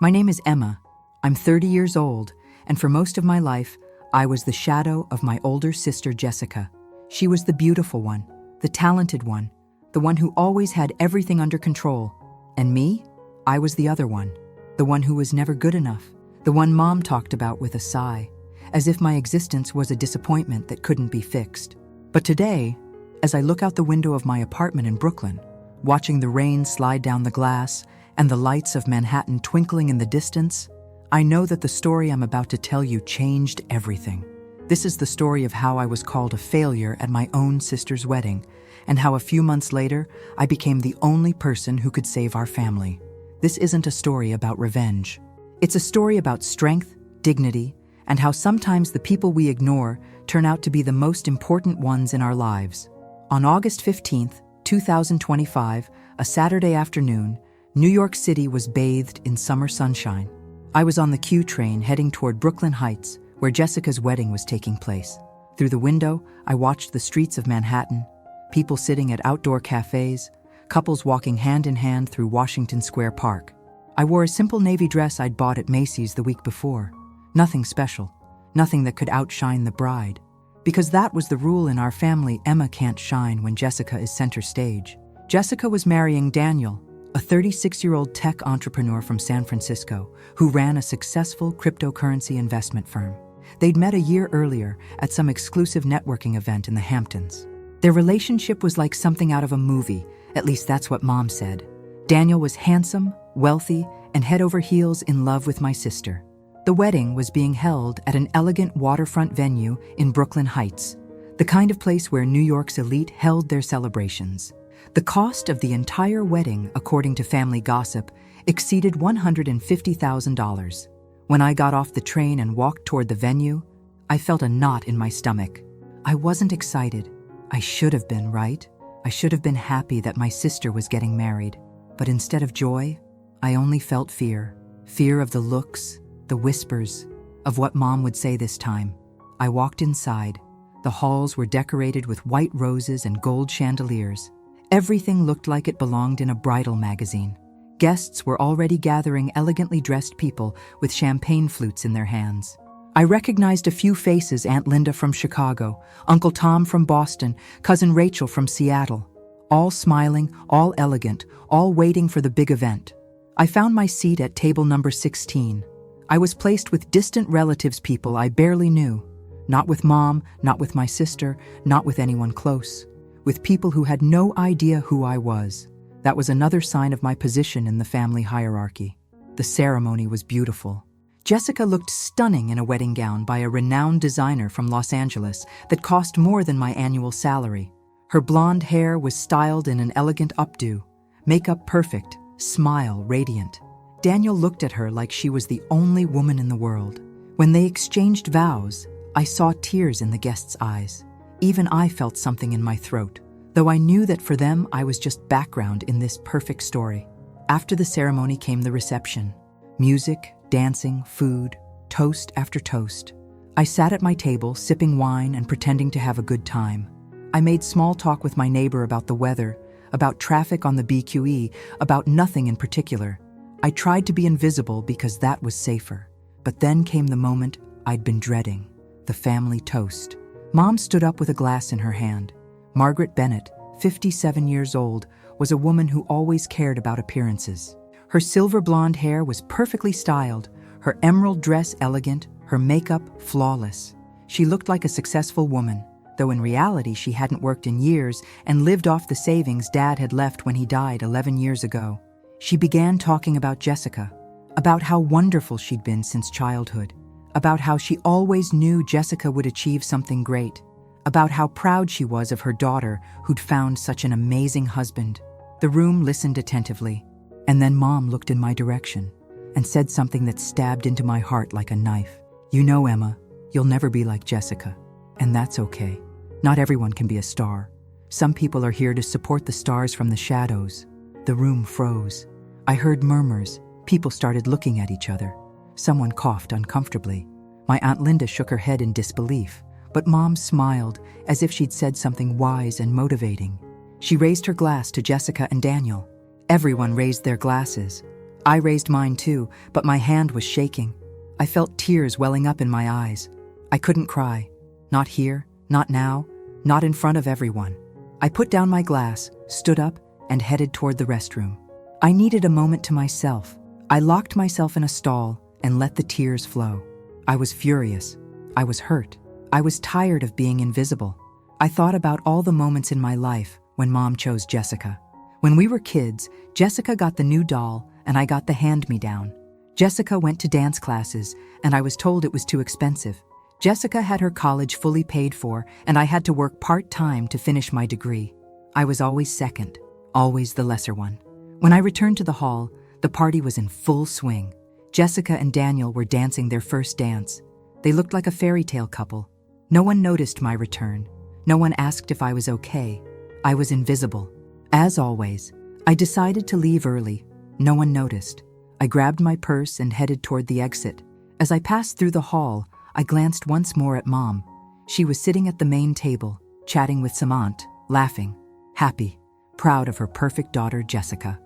My name is Emma. I'm 30 years old, and for most of my life, I was the shadow of my older sister Jessica. She was the beautiful one, the talented one, the one who always had everything under control. And me? I was the other one, the one who was never good enough, the one Mom talked about with a sigh, as if my existence was a disappointment that couldn't be fixed. But today, as I look out the window of my apartment in Brooklyn, watching the rain slide down the glass and the lights of Manhattan twinkling in the distance, I know that the story I'm about to tell you changed everything. This is the story of how I was called a failure at my own sister's wedding, and how a few months later, I became the only person who could save our family. This isn't a story about revenge. It's a story about strength, dignity, and how sometimes the people we ignore turn out to be the most important ones in our lives. On August 15th, 2025, a Saturday afternoon, New York City was bathed in summer sunshine. I was on the Q train heading toward Brooklyn Heights, where Jessica's wedding was taking place. Through the window, I watched the streets of Manhattan, people sitting at outdoor cafes, couples walking hand in hand through Washington Square Park. I wore a simple navy dress I'd bought at Macy's the week before. Nothing special, nothing that could outshine the bride. Because that was the rule in our family, Emma can't shine when Jessica is center stage. Jessica was marrying Daniel, a 36-year-old tech entrepreneur from San Francisco who ran a successful cryptocurrency investment firm. They'd met a year earlier at some exclusive networking event in the Hamptons. Their relationship was like something out of a movie, at least that's what Mom said. Daniel was handsome, wealthy, and head over heels in love with my sister. The wedding was being held at an elegant waterfront venue in Brooklyn Heights, the kind of place where New York's elite held their celebrations. The cost of the entire wedding, according to family gossip, exceeded $150,000. When I got off the train and walked toward the venue, I felt a knot in my stomach. I wasn't excited. I should have been, right? I should have been happy that my sister was getting married. But instead of joy, I only felt fear. Fear of the looks, the whispers, of what Mom would say this time. I walked inside. The halls were decorated with white roses and gold chandeliers. Everything looked like it belonged in a bridal magazine. Guests were already gathering elegantly dressed people with champagne flutes in their hands. I recognized a few faces: Aunt Linda from Chicago, Uncle Tom from Boston, Cousin Rachel from Seattle. All smiling, all elegant, all waiting for the big event. I found my seat at table number 16. I was placed with distant relatives, people I barely knew. Not with Mom, not with my sister, not with anyone close. With people who had no idea who I was. That was another sign of my position in the family hierarchy. The ceremony was beautiful. Jessica looked stunning in a wedding gown by a renowned designer from Los Angeles that cost more than my annual salary. Her blonde hair was styled in an elegant updo, makeup perfect, smile radiant. Daniel looked at her like she was the only woman in the world. When they exchanged vows, I saw tears in the guests' eyes. Even I felt something in my throat, though I knew that for them I was just background in this perfect story. After the ceremony came the reception. Music, dancing, food, toast after toast. I sat at my table, sipping wine and pretending to have a good time. I made small talk with my neighbor about the weather, about traffic on the BQE, about nothing in particular. I tried to be invisible because that was safer. But then came the moment I'd been dreading, the family toast. Mom stood up with a glass in her hand. Margaret Bennett, 57 years old, was a woman who always cared about appearances. Her silver blonde hair was perfectly styled, her emerald dress elegant, her makeup flawless. She looked like a successful woman, though in reality she hadn't worked in years and lived off the savings Dad had left when he died 11 years ago. She began talking about Jessica, about how wonderful she'd been since childhood, about how she always knew Jessica would achieve something great, about how proud she was of her daughter who'd found such an amazing husband. The room listened attentively, and then Mom looked in my direction and said something that stabbed into my heart like a knife. "You know, Emma, you'll never be like Jessica, and that's okay. Not everyone can be a star. Some people are here to support the stars from the shadows." The room froze. I heard murmurs. People started looking at each other. Someone coughed uncomfortably. My Aunt Linda shook her head in disbelief, but Mom smiled as if she'd said something wise and motivating. She raised her glass to Jessica and Daniel. Everyone raised their glasses. I raised mine too, but my hand was shaking. I felt tears welling up in my eyes. I couldn't cry. Not here, not now, not in front of everyone. I put down my glass, stood up, and headed toward the restroom. I needed a moment to myself. I locked myself in a stall and let the tears flow. I was furious. I was hurt. I was tired of being invisible. I thought about all the moments in my life when Mom chose Jessica. When we were kids, Jessica got the new doll and I got the hand-me-down. Jessica went to dance classes and I was told it was too expensive. Jessica had her college fully paid for and I had to work part-time to finish my degree. I was always second, always the lesser one. When I returned to the hall, the party was in full swing. Jessica and Daniel were dancing their first dance. They looked like a fairy tale couple. No one noticed my return. No one asked if I was okay. I was invisible. As always, I decided to leave early. No one noticed. I grabbed my purse and headed toward the exit. As I passed through the hall, I glanced once more at Mom. She was sitting at the main table, chatting with some aunt, laughing, happy, proud of her perfect daughter, Jessica.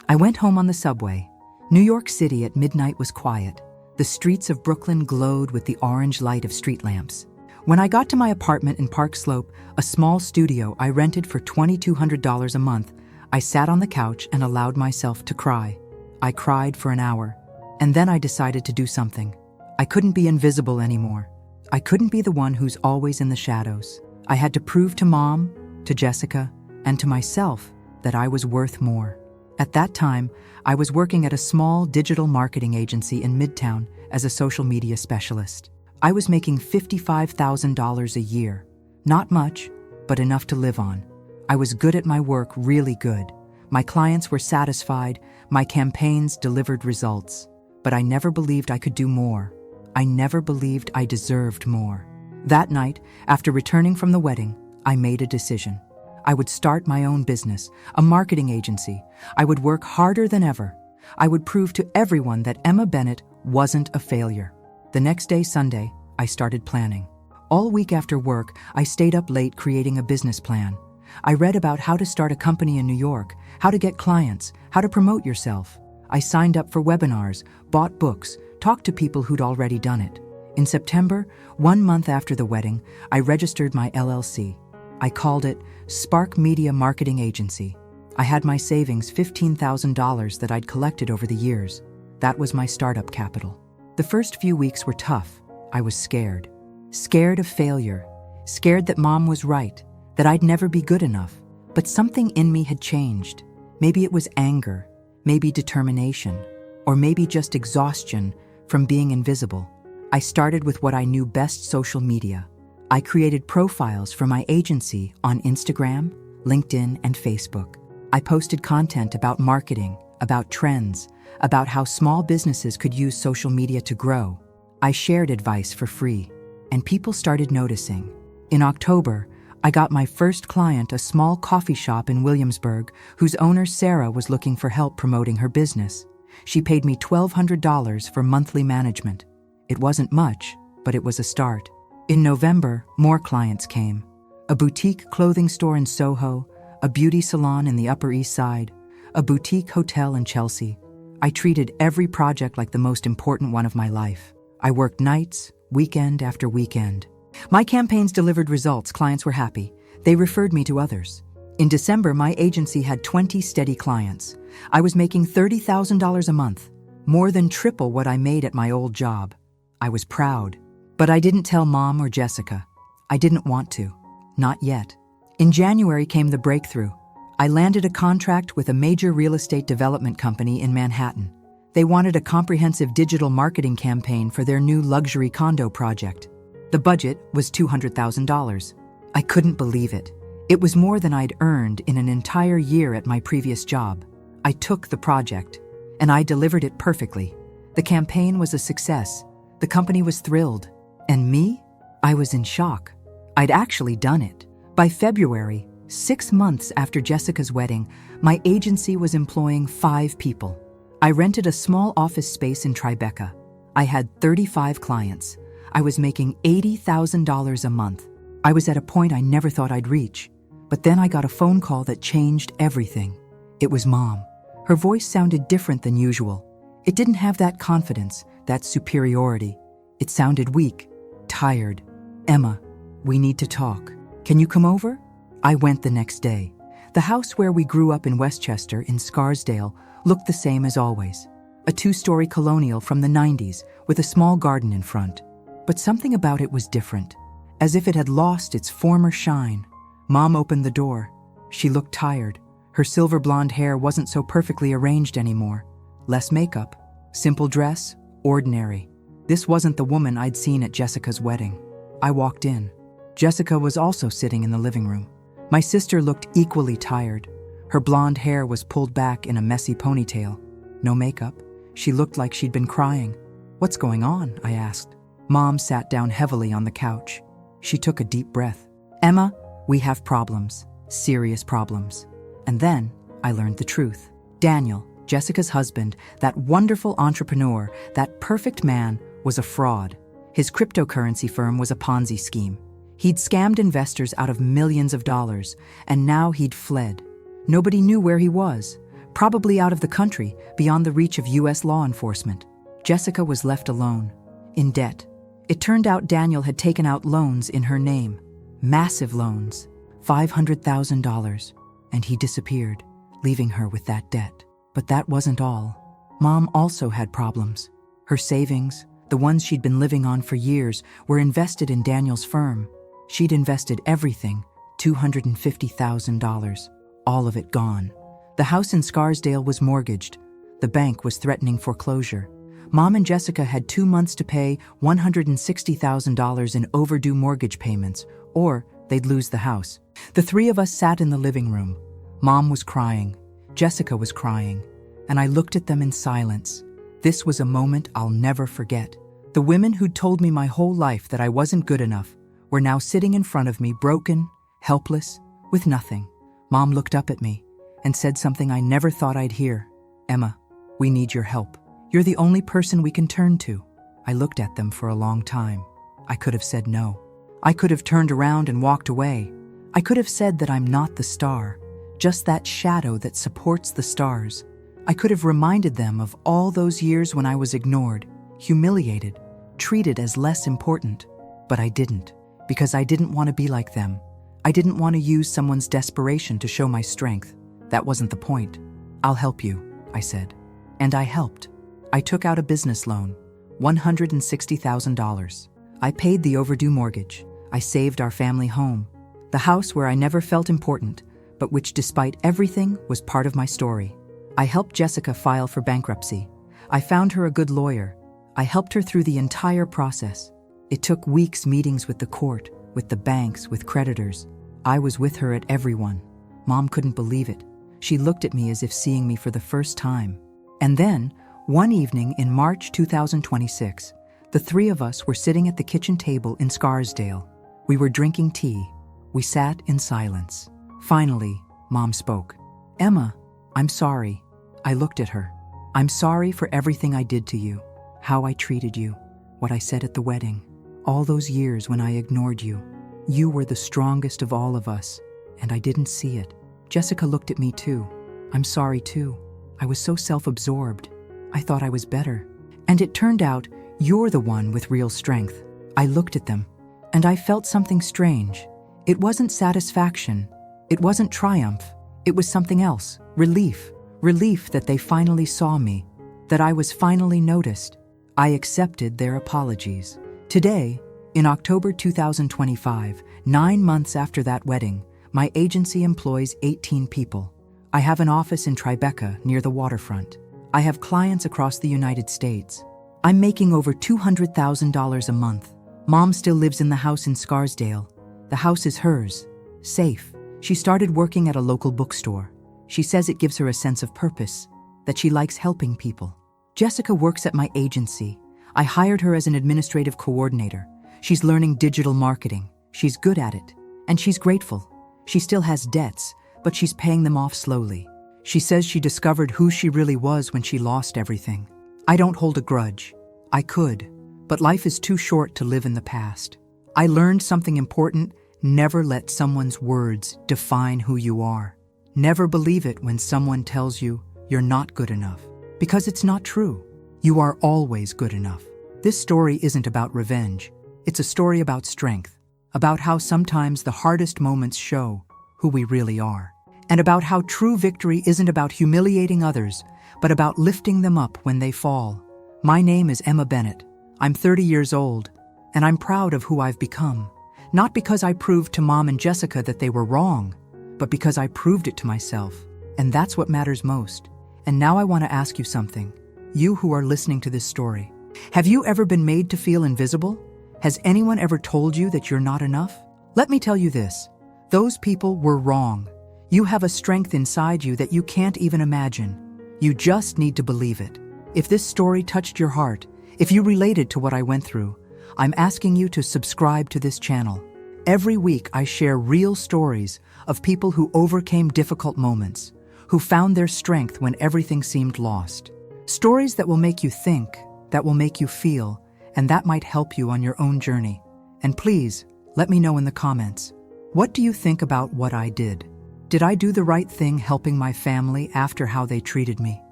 I went home on the subway. New York City at midnight was quiet. The streets of Brooklyn glowed with the orange light of street lamps. When I got to my apartment in Park Slope, a small studio I rented for $2,200 a month, I sat on the couch and allowed myself to cry. I cried for an hour, and then I decided to do something. I couldn't be invisible anymore. I couldn't be the one who's always in the shadows. I had to prove to Mom, to Jessica, and to myself that I was worth more. At that time, I was working at a small digital marketing agency in Midtown as a social media specialist. I was making $55,000 a year. Not much, but enough to live on. I was good at my work, really good. My clients were satisfied, my campaigns delivered results. But I never believed I could do more. I never believed I deserved more. That night, after returning from the wedding, I made a decision. I would start my own business, a marketing agency. I would work harder than ever. I would prove to everyone that Emma Bennett wasn't a failure. The next day, Sunday, I started planning. All week after work, I stayed up late creating a business plan. I read about how to start a company in New York, how to get clients, how to promote yourself. I signed up for webinars, bought books, talked to people who'd already done it. In September, 1 month after the wedding, I registered my LLC. I called it Spark Media Marketing Agency. I had my savings, $15,000 that I'd collected over the years. That was my startup capital. The first few weeks were tough. I was scared. Scared of failure. Scared that Mom was right, that I'd never be good enough. But something in me had changed. Maybe it was anger, maybe determination, or maybe just exhaustion from being invisible. I started with what I knew best: social media. I created profiles for my agency on Instagram, LinkedIn, and Facebook. I posted content about marketing, about trends, about how small businesses could use social media to grow. I shared advice for free, and people started noticing. In October, I got my first client, a small coffee shop in Williamsburg, whose owner, Sarah, was looking for help promoting her business. She paid me $1,200 for monthly management. It wasn't much, but it was a start. In November, more clients came. A boutique clothing store in Soho, a beauty salon in the Upper East Side, a boutique hotel in Chelsea. I treated every project like the most important one of my life. I worked nights, weekend after weekend. My campaigns delivered results. Clients were happy. They referred me to others. In December, my agency had 20 steady clients. I was making $30,000 a month, more than triple what I made at my old job. I was proud. But I didn't tell Mom or Jessica. I didn't want to. Not yet. In January came the breakthrough. I landed a contract with a major real estate development company in Manhattan. They wanted a comprehensive digital marketing campaign for their new luxury condo project. The budget was $200,000. I couldn't believe it. It was more than I'd earned in an entire year at my previous job. I took the project, and I delivered it perfectly. The campaign was a success. The company was thrilled. And me? I was in shock. I'd actually done it. By February, 6 months after Jessica's wedding, my agency was employing 5 people. I rented a small office space in Tribeca. I had 35 clients. I was making $80,000 a month. I was at a point I never thought I'd reach. But then I got a phone call that changed everything. It was Mom. Her voice sounded different than usual. It didn't have that confidence, that superiority. It sounded weak, tired. "Emma, we need to talk. Can you come over?" I went the next day. The house where we grew up in Westchester, in Scarsdale, looked the same as always. A 2-story colonial from the 90s with a small garden in front. But something about it was different, as if it had lost its former shine. Mom opened the door. She looked tired. Her silver blonde hair wasn't so perfectly arranged anymore. Less makeup, simple dress, ordinary. This wasn't the woman I'd seen at Jessica's wedding. I walked in. Jessica was also sitting in the living room. My sister looked equally tired. Her blonde hair was pulled back in a messy ponytail. No makeup. She looked like she'd been crying. "What's going on?" I asked. Mom sat down heavily on the couch. She took a deep breath. "Emma, we have problems. Serious problems." And then I learned the truth. Daniel, Jessica's husband, that wonderful entrepreneur, that perfect man, was a fraud. His cryptocurrency firm was a Ponzi scheme. He'd scammed investors out of millions of dollars, and now he'd fled. Nobody knew where he was, probably out of the country, beyond the reach of U.S. law enforcement. Jessica was left alone, in debt. It turned out Daniel had taken out loans in her name. Massive loans, $500,000, and he disappeared, leaving her with that debt. But that wasn't all. Mom also had problems. Her savings, the ones she'd been living on for years, were invested in Daniel's firm. She'd invested everything, $250,000, all of it gone. The house in Scarsdale was mortgaged. The bank was threatening foreclosure. Mom and Jessica had 2 months to pay $160,000 in overdue mortgage payments, or they'd lose the house. The 3 of us sat in the living room. Mom was crying. Jessica was crying. And I looked at them in silence. This was a moment I'll never forget. The women who'd told me my whole life that I wasn't good enough were now sitting in front of me, broken, helpless, with nothing. Mom looked up at me and said something I never thought I'd hear. "Emma, we need your help. You're the only person we can turn to." I looked at them for a long time. I could have said no. I could have turned around and walked away. I could have said that I'm not the star, just that shadow that supports the stars. I could have reminded them of all those years when I was ignored, humiliated, treated as less important. But I didn't, because I didn't want to be like them. I didn't want to use someone's desperation to show my strength. That wasn't the point. "I'll help you," I said. And I helped. I took out a business loan, $160,000. I paid the overdue mortgage. I saved our family home, the house where I never felt important, but which, despite everything, was part of my story. I helped Jessica file for bankruptcy. I found her a good lawyer. I helped her through the entire process. It took weeks meetings with the court, with the banks, with creditors. I was with her at every one. Mom couldn't believe it. She looked at me as if seeing me for the first time. And then, one evening in March 2026, the 3 of us were sitting at the kitchen table in Scarsdale. We were drinking tea. We sat in silence. Finally, Mom spoke. "Emma, I'm sorry." I looked at her. "I'm sorry for everything I did to you, how I treated you, what I said at the wedding, all those years when I ignored you. You were the strongest of all of us, and I didn't see it." Jessica looked at me too. "I'm sorry too. I was so self-absorbed. I thought I was better. And it turned out you're the one with real strength." I looked at them, and I felt something strange. It wasn't satisfaction. It wasn't triumph. It was something else. Relief. Relief that they finally saw me, that I was finally noticed. I accepted their apologies. Today, in October 2025, 9 months after that wedding, my agency employs 18 people. I have an office in Tribeca near the waterfront. I have clients across the United States. I'm making over $200,000 a month. Mom still lives in the house in Scarsdale. The house is hers, safe. She started working at a local bookstore. She says it gives her a sense of purpose, that she likes helping people. Jessica works at my agency. I hired her as an administrative coordinator. She's learning digital marketing. She's good at it, and she's grateful. She still has debts, but she's paying them off slowly. She says she discovered who she really was when she lost everything. I don't hold a grudge. I could, but life is too short to live in the past. I learned something important. Never let someone's words define who you are. Never believe it when someone tells you you're not good enough, because it's not true. You are always good enough. This story isn't about revenge. It's a story about strength, about how sometimes the hardest moments show who we really are, and about how true victory isn't about humiliating others, but about lifting them up when they fall. My name is Emma Bennett. I'm 30 years old, and I'm proud of who I've become. Not because I proved to Mom and Jessica that they were wrong, but because I proved it to myself. And that's what matters most. And now I want to ask you something. You who are listening to this story. Have you ever been made to feel invisible? Has anyone ever told you that you're not enough? Let me tell you this. Those people were wrong. You have a strength inside you that you can't even imagine. You just need to believe it. If this story touched your heart, if you related to what I went through, I'm asking you to subscribe to this channel. Every week I share real stories of people who overcame difficult moments, who found their strength when everything seemed lost. Stories that will make you think, that will make you feel, and that might help you on your own journey. And please, let me know in the comments. What do you think about what I did? Did I do the right thing helping my family after how they treated me?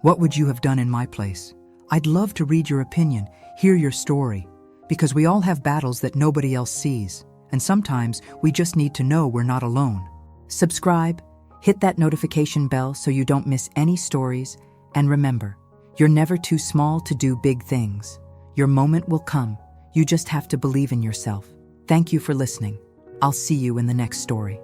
What would you have done in my place? I'd love to read your opinion, hear your story, because we all have battles that nobody else sees, and sometimes we just need to know we're not alone. Subscribe, hit that notification bell so you don't miss any stories, and remember, you're never too small to do big things. Your moment will come. You just have to believe in yourself. Thank you for listening. I'll see you in the next story.